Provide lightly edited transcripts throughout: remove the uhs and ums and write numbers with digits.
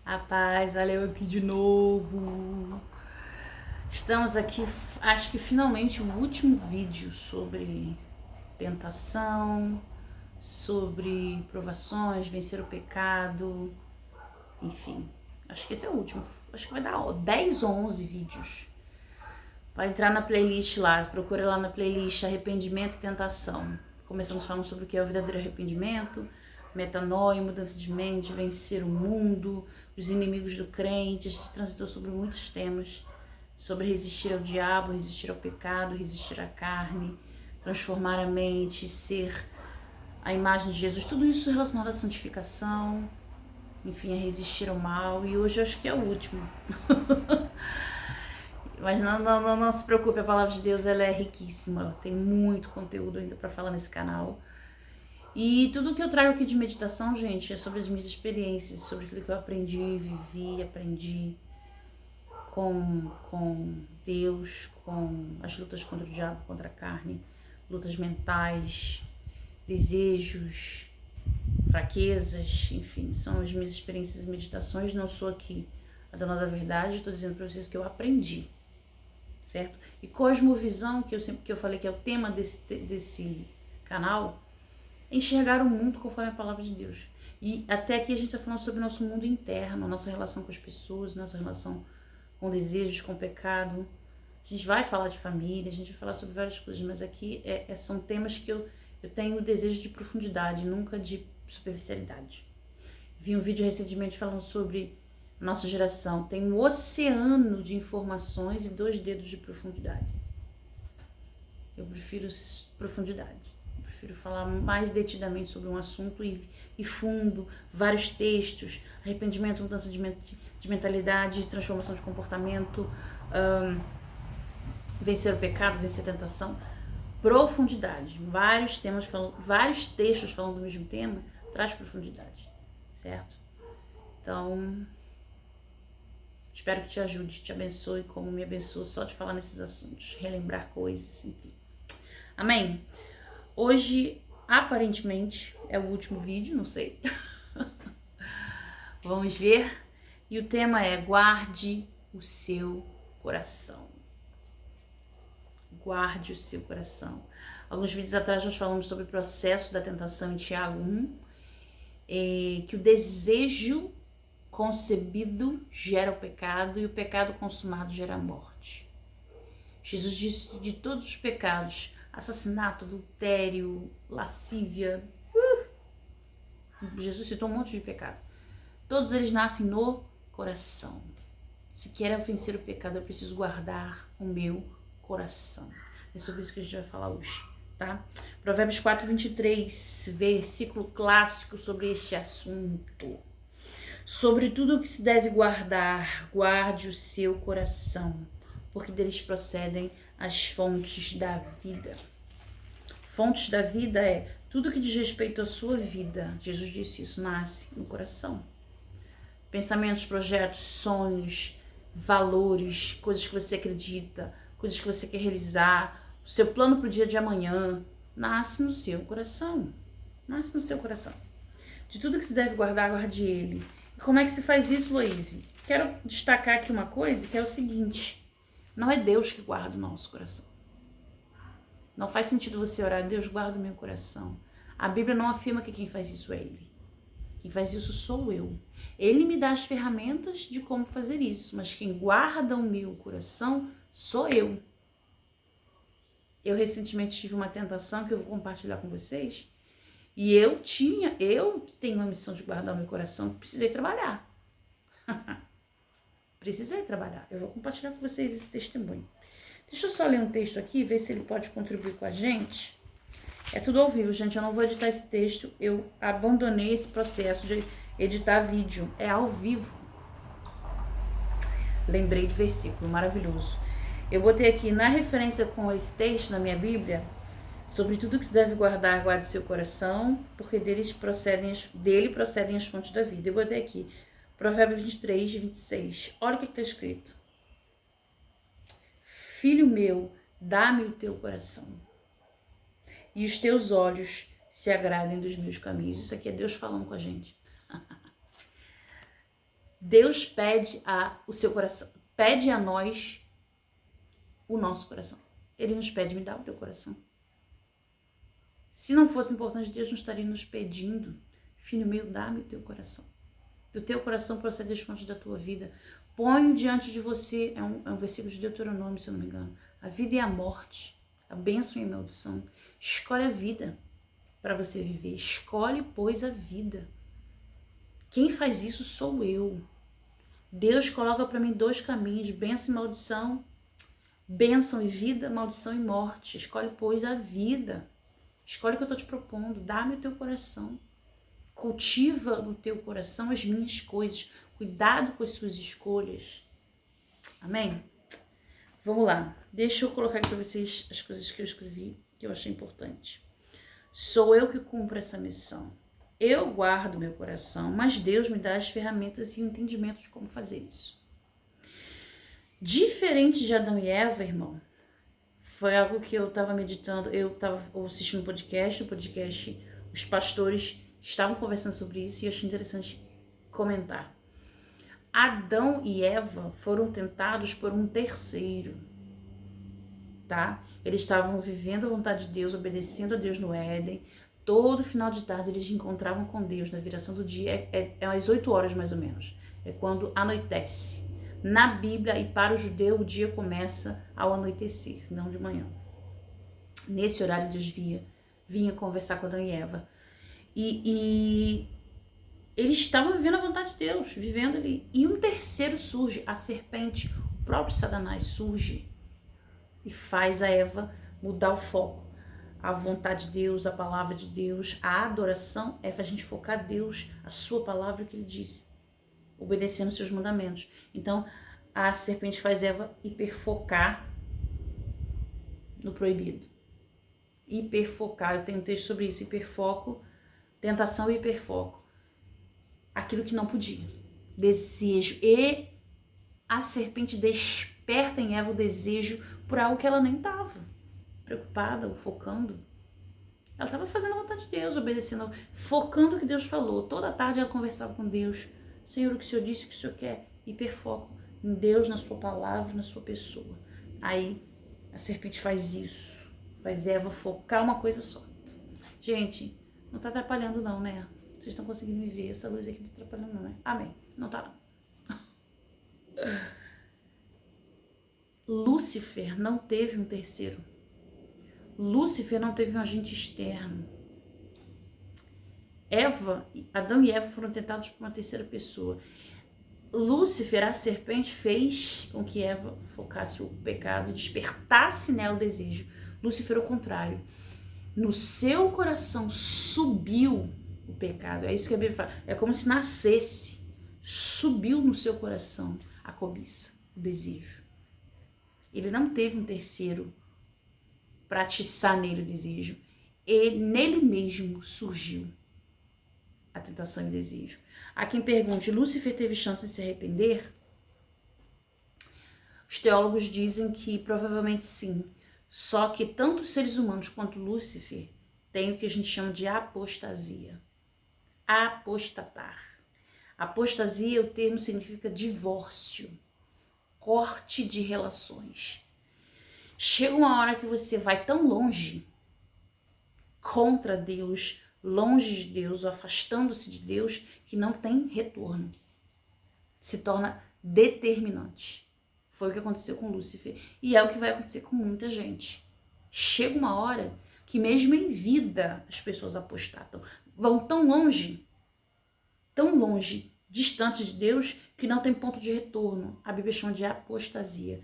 A paz, valeu aqui de novo. Estamos aqui, acho que finalmente o último vídeo sobre tentação, sobre provações, vencer o pecado, enfim. Acho que esse é o último, acho que vai dar 10 ou 11 vídeos. Vai entrar na playlist lá, procura lá na playlist Arrependimento e Tentação. Começamos falando sobre o que é o verdadeiro arrependimento, metanoia, mudança de mente, vencer o mundo, os inimigos do crente. A gente transitou sobre muitos temas, sobre resistir ao diabo, resistir ao pecado, resistir à carne, transformar a mente, ser a imagem de Jesus, tudo isso relacionado à santificação, enfim, a resistir ao mal. E hoje eu acho que é o último. Mas não se preocupe, a palavra de Deus ela é riquíssima, tem muito conteúdo ainda para falar nesse canal. E tudo que eu trago aqui de meditação, gente, é sobre as minhas experiências, sobre aquilo que eu aprendi com Deus, com as lutas contra o diabo, contra a carne, lutas mentais, desejos, fraquezas, enfim, são as minhas experiências e meditações. Não sou aqui a dona da verdade, estou dizendo para vocês que eu aprendi, certo? E cosmovisão, que eu falei que é o tema desse canal, é enxergar o mundo conforme a palavra de Deus. E até aqui a gente está falando sobre o nosso mundo interno, nossa relação com as pessoas, nossa relação com desejos, com pecado. A gente vai falar de família, a gente vai falar sobre várias coisas, mas aqui são temas que eu tenho o desejo de profundidade, nunca de superficialidade. Vi um vídeo recentemente falando sobre nossa geração. Tem um oceano de informações e 2 dedos de profundidade. Eu prefiro profundidade. Eu prefiro falar mais detidamente sobre um assunto e fundo, vários textos, arrependimento, mudança de mentalidade, transformação de comportamento, vencer o pecado, vencer a tentação. Profundidade. Vários textos falando do mesmo tema, traz profundidade, certo? Então, espero que te ajude, te abençoe como me abençoa só de falar nesses assuntos, relembrar coisas, enfim. Amém? Hoje, aparentemente, é o último vídeo, não sei. Vamos ver. E o tema é guarde o seu coração. Guarde o seu coração. Alguns vídeos atrás nós falamos sobre o processo da tentação em Tiago 1, que o desejo concebido gera o pecado e o pecado consumado gera a morte. Jesus disse que de todos os pecados, assassinato, adultério, lascívia, Jesus citou um monte de pecado. Todos eles nascem no coração. Se quero vencer o pecado, eu preciso guardar o meu coração. É sobre isso que a gente vai falar hoje, tá? Provérbios 4:23, versículo clássico sobre este assunto. Sobre tudo o que se deve guardar, guarde o seu coração, porque deles procedem as fontes da vida. Fontes da vida é tudo que diz respeito à sua vida. Jesus disse isso, nasce no coração. Pensamentos, projetos, sonhos, valores, coisas que você acredita, coisas que você quer realizar, o seu plano para o dia de amanhã, nasce no seu coração. Nasce no seu coração. De tudo que se deve guardar, guarde ele. E como é que se faz isso, Loise? Quero destacar aqui uma coisa, que é o seguinte: não é Deus que guarda o nosso coração. Não faz sentido você orar, Deus guarda o meu coração. A Bíblia não afirma que quem faz isso é Ele. Quem faz isso sou eu. Ele me dá as ferramentas de como fazer isso, mas quem guarda o meu coração sou eu. Eu recentemente tive uma tentação que eu vou compartilhar com vocês. E eu tenho uma missão de guardar o meu coração, precisei trabalhar. Precisei trabalhar. Eu vou compartilhar com vocês esse testemunho. Deixa eu só ler um texto aqui, ver se ele pode contribuir com a gente. É tudo ao vivo, gente. Eu não vou editar esse texto. Eu abandonei esse processo de editar vídeo. É ao vivo. Lembrei do versículo, maravilhoso. Eu botei aqui na referência com esse texto na minha Bíblia, sobre tudo que se deve guardar, guarde seu coração, porque dele procedem as fontes da vida. Eu botei aqui, Provérbios 23:26. Olha o que está escrito. Filho meu, dá-me o teu coração, e os teus olhos se agradem dos meus caminhos. Isso aqui é Deus falando com a gente. Deus pede o seu coração, pede a nós o nosso coração. Ele nos pede, me dá o teu coração. Se não fosse importante, Deus não estaria nos pedindo, filho meu, dá-me o teu coração. Do teu coração procede as fontes da tua vida. Ponho diante de você, é um versículo de Deuteronômio, se eu não me engano, a vida e a morte, a bênção e a maldição. Escolhe a vida para você viver. Escolhe, pois, a vida. Quem faz isso sou eu. Deus coloca para mim 2 caminhos, bênção e maldição. Bênção e vida, maldição e morte. Escolhe, pois, a vida. Escolhe o que eu estou te propondo. Dá-me o teu coração. Cultiva no teu coração as minhas coisas. Cuidado com as suas escolhas. Amém? Vamos lá. Deixa eu colocar aqui para vocês as coisas que eu escrevi, que eu achei importante. Sou eu que cumpro essa missão. Eu guardo meu coração, mas Deus me dá as ferramentas e o entendimento de como fazer isso. Diferente de Adão e Eva, irmão, foi algo que eu estava meditando, eu estava assistindo um podcast, os pastores estavam conversando sobre isso e eu achei interessante comentar. Adão e Eva foram tentados por um terceiro, tá? Eles estavam vivendo a vontade de Deus, obedecendo a Deus no Éden. Todo final de tarde eles encontravam com Deus na viração do dia, é às 8 horas mais ou menos, é quando anoitece. Na Bíblia e para o judeu o dia começa ao anoitecer, não de manhã. Nesse horário Deus vinha conversar com Adão e Eva. E eles estavam vivendo a vontade de Deus, vivendo ali. E um terceiro surge, a serpente, o próprio Satanás surge e faz a Eva mudar o foco. A vontade de Deus, a palavra de Deus, a adoração é para a gente focar em Deus, a sua palavra, o que ele disse, obedecendo os seus mandamentos. Então, a serpente faz Eva hiperfocar no proibido. Hiperfocar, eu tenho um texto sobre isso, hiperfoco, tentação e hiperfoco. Aquilo que não podia. Desejo. E a serpente desperta em Eva o desejo por algo que ela nem estava preocupada ou focando. Ela estava fazendo a vontade de Deus, obedecendo, focando o que Deus falou. Toda tarde ela conversava com Deus. Senhor, o que o Senhor disse, o que o Senhor quer? Hiperfoco em Deus, na sua palavra, na sua pessoa. Aí a serpente faz isso. Faz Eva focar uma coisa só. Gente, não tá atrapalhando não, né? Vocês estão conseguindo me ver? Essa luz aqui não tá atrapalhando não, né? Amém. Não tá não. Lúcifer não teve um terceiro. Lúcifer não teve um agente externo. Adão e Eva foram tentados por uma terceira pessoa. Lúcifer, a serpente, fez com que Eva focasse o pecado, despertasse nela o desejo. Lúcifer, ao contrário. No seu coração subiu o pecado. É isso que a Bíblia fala. É como se nascesse. Subiu no seu coração a cobiça, o desejo. Ele não teve um terceiro para atiçar nele o desejo. E nele mesmo surgiu a tentação e o desejo. Há quem pergunte, Lúcifer teve chance de se arrepender? Os teólogos dizem que provavelmente sim. Só que tanto os seres humanos quanto Lúcifer têm o que a gente chama de apostasia. Apostatar. Apostasia, o termo significa divórcio, corte de relações. Chega uma hora que você vai tão longe contra Deus, longe de Deus, ou afastando-se de Deus, que não tem retorno. Se torna determinante. Foi o que aconteceu com Lúcifer. E é o que vai acontecer com muita gente. Chega uma hora que mesmo em vida as pessoas apostatam. Vão tão longe, distantes de Deus, que não tem ponto de retorno. A Bíblia chama de apostasia.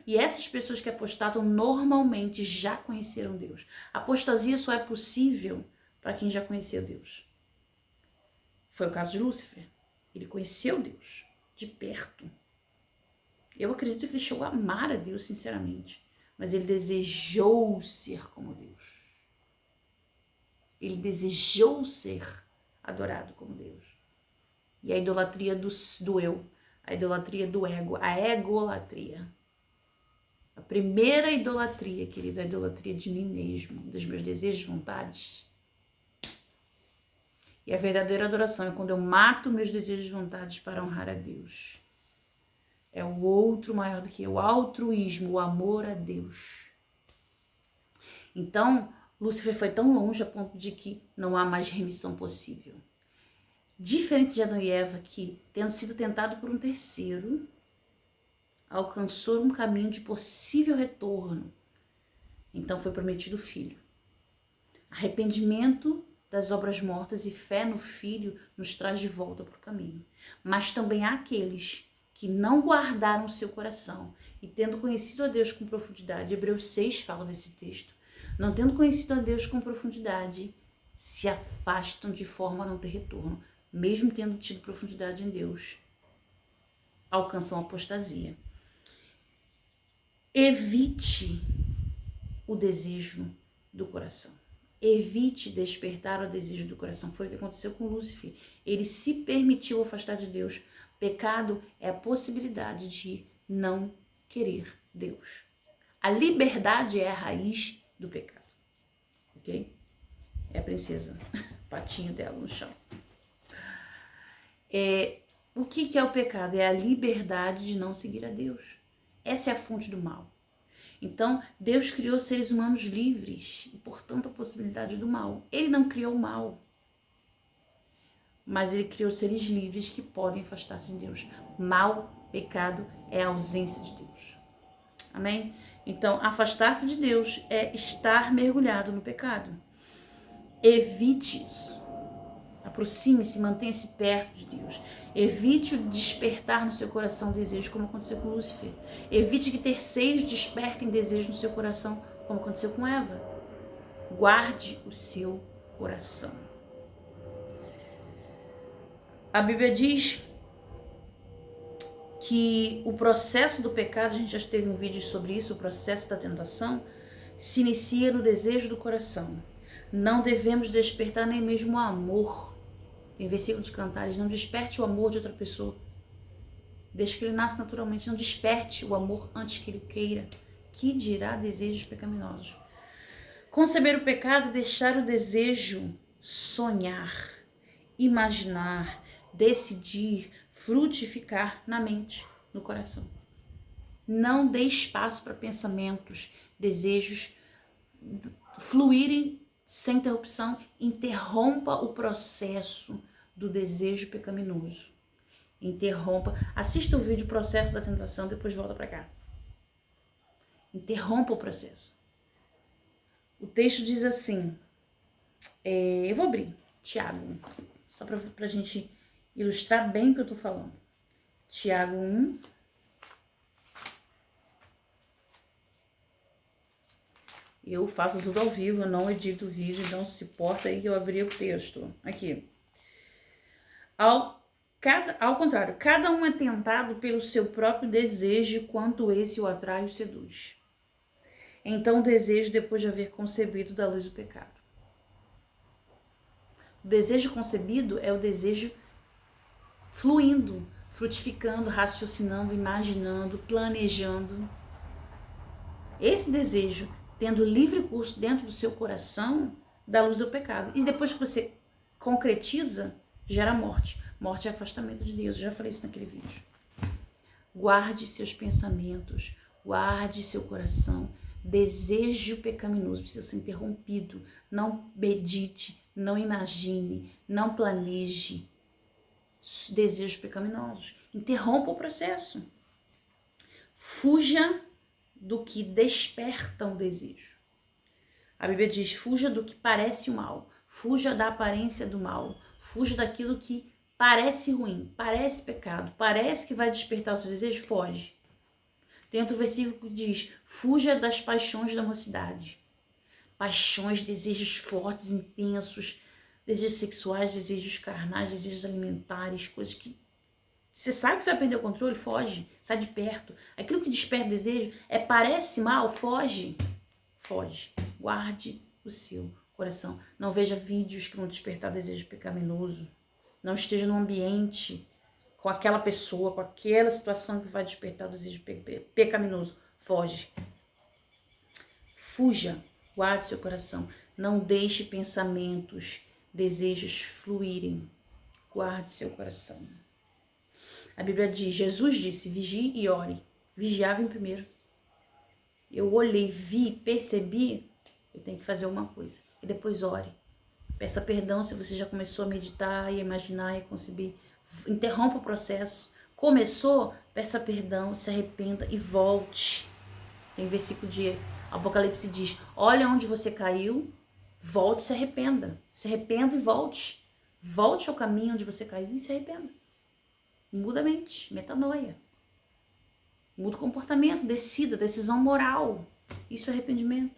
E essas pessoas que apostatam normalmente já conheceram Deus. A apostasia só é possível para quem já conheceu Deus. Foi o caso de Lúcifer. Ele conheceu Deus de perto. Eu acredito que ele chegou a amar a Deus sinceramente. Mas ele desejou ser como Deus. Ele desejou ser adorado como Deus. E a idolatria do eu, a idolatria do ego, a egolatria. A primeira idolatria, querida, a idolatria de mim mesmo, dos meus desejos e vontades. E a verdadeira adoração é quando eu mato meus desejos e vontades para honrar a Deus. É o outro maior do que eu, o altruísmo, o amor a Deus. Então, Lúcifer foi tão longe a ponto de que não há mais remissão possível. Diferente de Adão e Eva, que, tendo sido tentado por um terceiro, alcançou um caminho de possível retorno. Então foi prometido o filho. Arrependimento das obras mortas e fé no Filho nos traz de volta para o caminho. Mas também há aqueles que não guardaram seu coração e tendo conhecido a Deus com profundidade, Hebreus 6 fala desse texto, não tendo conhecido a Deus com profundidade, se afastam de forma a não ter retorno, mesmo tendo tido profundidade em Deus, alcançam a apostasia. Evite o desejo do coração. Evite despertar o desejo do coração. Foi o que aconteceu com Lúcifer. Ele se permitiu afastar de Deus. Pecado é a possibilidade de não querer Deus. A liberdade é a raiz do pecado. Ok? É a princesa. Patinho dela no chão. O que é o pecado? É a liberdade de não seguir a Deus. Essa é a fonte do mal. Então, Deus criou seres humanos livres e, portanto, a possibilidade do mal. Ele não criou o mal, mas ele criou seres livres que podem afastar-se de Deus. Mal, pecado, é a ausência de Deus. Amém? Então, afastar-se de Deus é estar mergulhado no pecado. Evite isso. Aproxime-se, mantenha-se perto de Deus. Evite o despertar no seu coração o desejo, como aconteceu com Lúcifer. Evite que terceiros despertem desejo no seu coração, como aconteceu com Eva. Guarde o seu coração. A Bíblia diz que o processo do pecado, a gente já teve um vídeo sobre isso, o processo da tentação, se inicia no desejo do coração. Não devemos despertar nem mesmo o amor. Tem versículo de Cantares, não desperte o amor de outra pessoa. Deixa que ele nasça naturalmente, não desperte o amor antes que ele queira. Que dirá desejos pecaminosos. Conceber o pecado, deixar o desejo sonhar, imaginar, decidir, frutificar na mente, no coração. Não dê espaço para pensamentos, desejos fluírem sem interrupção. Interrompa o processo do desejo pecaminoso. Interrompa. Assista o vídeo Processo da Tentação, depois volta para cá. Interrompa o processo. O texto diz assim, eu vou abrir, Tiago, só para a gente ilustrar bem o que eu estou falando. Tiago 1. Eu faço tudo ao vivo, eu não edito o vídeo, então se porta aí que eu abri o texto. Aqui. Ao contrário, cada um é tentado pelo seu próprio desejo, quanto esse o atrai e o seduz. Então o desejo, depois de haver concebido, dá luz ao pecado. O desejo concebido é o desejo fluindo, frutificando, raciocinando, imaginando, planejando. Esse desejo, tendo livre curso dentro do seu coração, dá luz ao pecado. E depois que você concretiza, gera morte. Morte é afastamento de Deus. Eu já falei isso naquele vídeo. Guarde seus pensamentos, guarde seu coração. Desejo pecaminoso precisa ser interrompido. Não medite, não imagine, não planeje desejos pecaminosos. Interrompa o processo. Fuja do que desperta um desejo. A Bíblia diz, fuja do que parece o mal, fuja da aparência do mal, fuja daquilo que parece ruim, parece pecado, parece que vai despertar o seu desejo, foge. Tem outro versículo que diz, fuja das paixões da mocidade. Paixões, desejos fortes, intensos, desejos sexuais, desejos carnais, desejos alimentares, coisas que você sabe que você vai perder o controle, foge, sai de perto. Aquilo que desperta o desejo parece mal, foge. Foge. Guarde o seu coração. Não veja vídeos que vão despertar desejo pecaminoso. Não esteja num ambiente com aquela pessoa, com aquela situação que vai despertar o desejo pecaminoso. Foge. Fuja. Guarde seu coração. Não deixe pensamentos desejos fluírem. Guarde seu coração. A Bíblia diz, Jesus disse, vigie e ore. Vigiava em primeiro. Eu olhei, vi, percebi, eu tenho que fazer alguma coisa. E depois ore. Peça perdão se você já começou a meditar e a imaginar e a conceber. Interrompa o processo. Começou, peça perdão, se arrependa e volte. Tem versículo de Apocalipse diz, olha onde você caiu, volte e se arrependa. Se arrependa e volte. Volte ao caminho onde você caiu e se arrependa. Muda a mente, metanoia. Muda o comportamento, decida, decisão moral. Isso é arrependimento.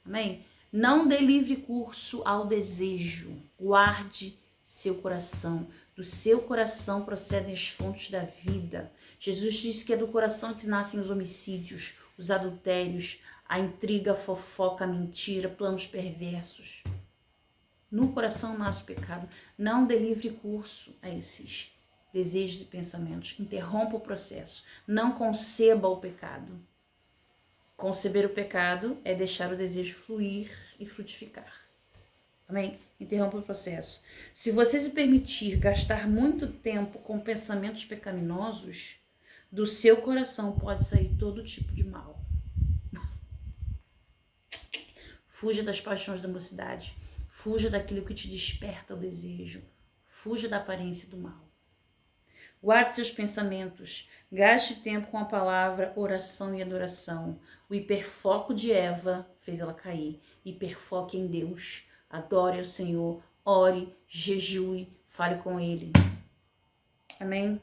Amém? Não dê livre curso ao desejo. Guarde seu coração. Do seu coração procedem as fontes da vida. Jesus disse que é do coração que nascem os homicídios, os adultérios, a intriga, a fofoca, a mentira, planos perversos. No coração nasce o pecado. Não dê livre curso a esses desejos e pensamentos. Interrompa o processo. Não conceba o pecado. Conceber o pecado é deixar o desejo fluir e frutificar. Amém? Interrompa o processo. Se você se permitir gastar muito tempo com pensamentos pecaminosos, do seu coração pode sair todo tipo de mal. Fuja das paixões da mocidade. Fuja daquilo que te desperta o desejo. Fuja da aparência do mal. Guarde seus pensamentos. Gaste tempo com a palavra, oração e adoração. O hiperfoco de Eva fez ela cair. Hiperfoque em Deus. Adore ao Senhor. Ore, jejue, fale com Ele. Amém?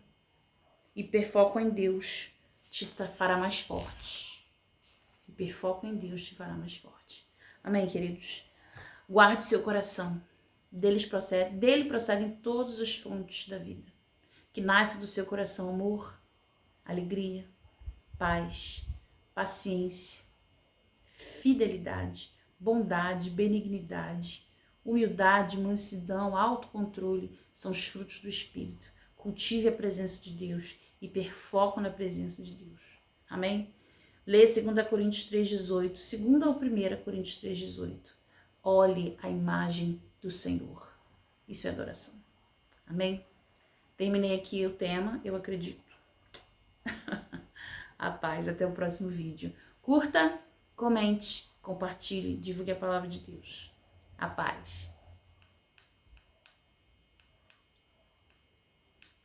Hiperfoco em Deus te fará mais forte. Hiperfoco em Deus te fará mais forte. Amém, queridos? Guarde seu coração. Dele procedem todas as fontes da vida. Que nasce do seu coração amor, alegria, paz, paciência, fidelidade, bondade, benignidade, humildade, mansidão, autocontrole são os frutos do Espírito. Cultive a presença de Deus e hiperfoco na presença de Deus. Amém? Lê 2 Coríntios 3,18, 2 ou 1 Coríntios 3,18. Olhe a imagem do Senhor. Isso é adoração. Amém? Terminei aqui o tema, eu acredito. A paz, até o próximo vídeo. Curta, comente, compartilhe, divulgue a palavra de Deus. A paz.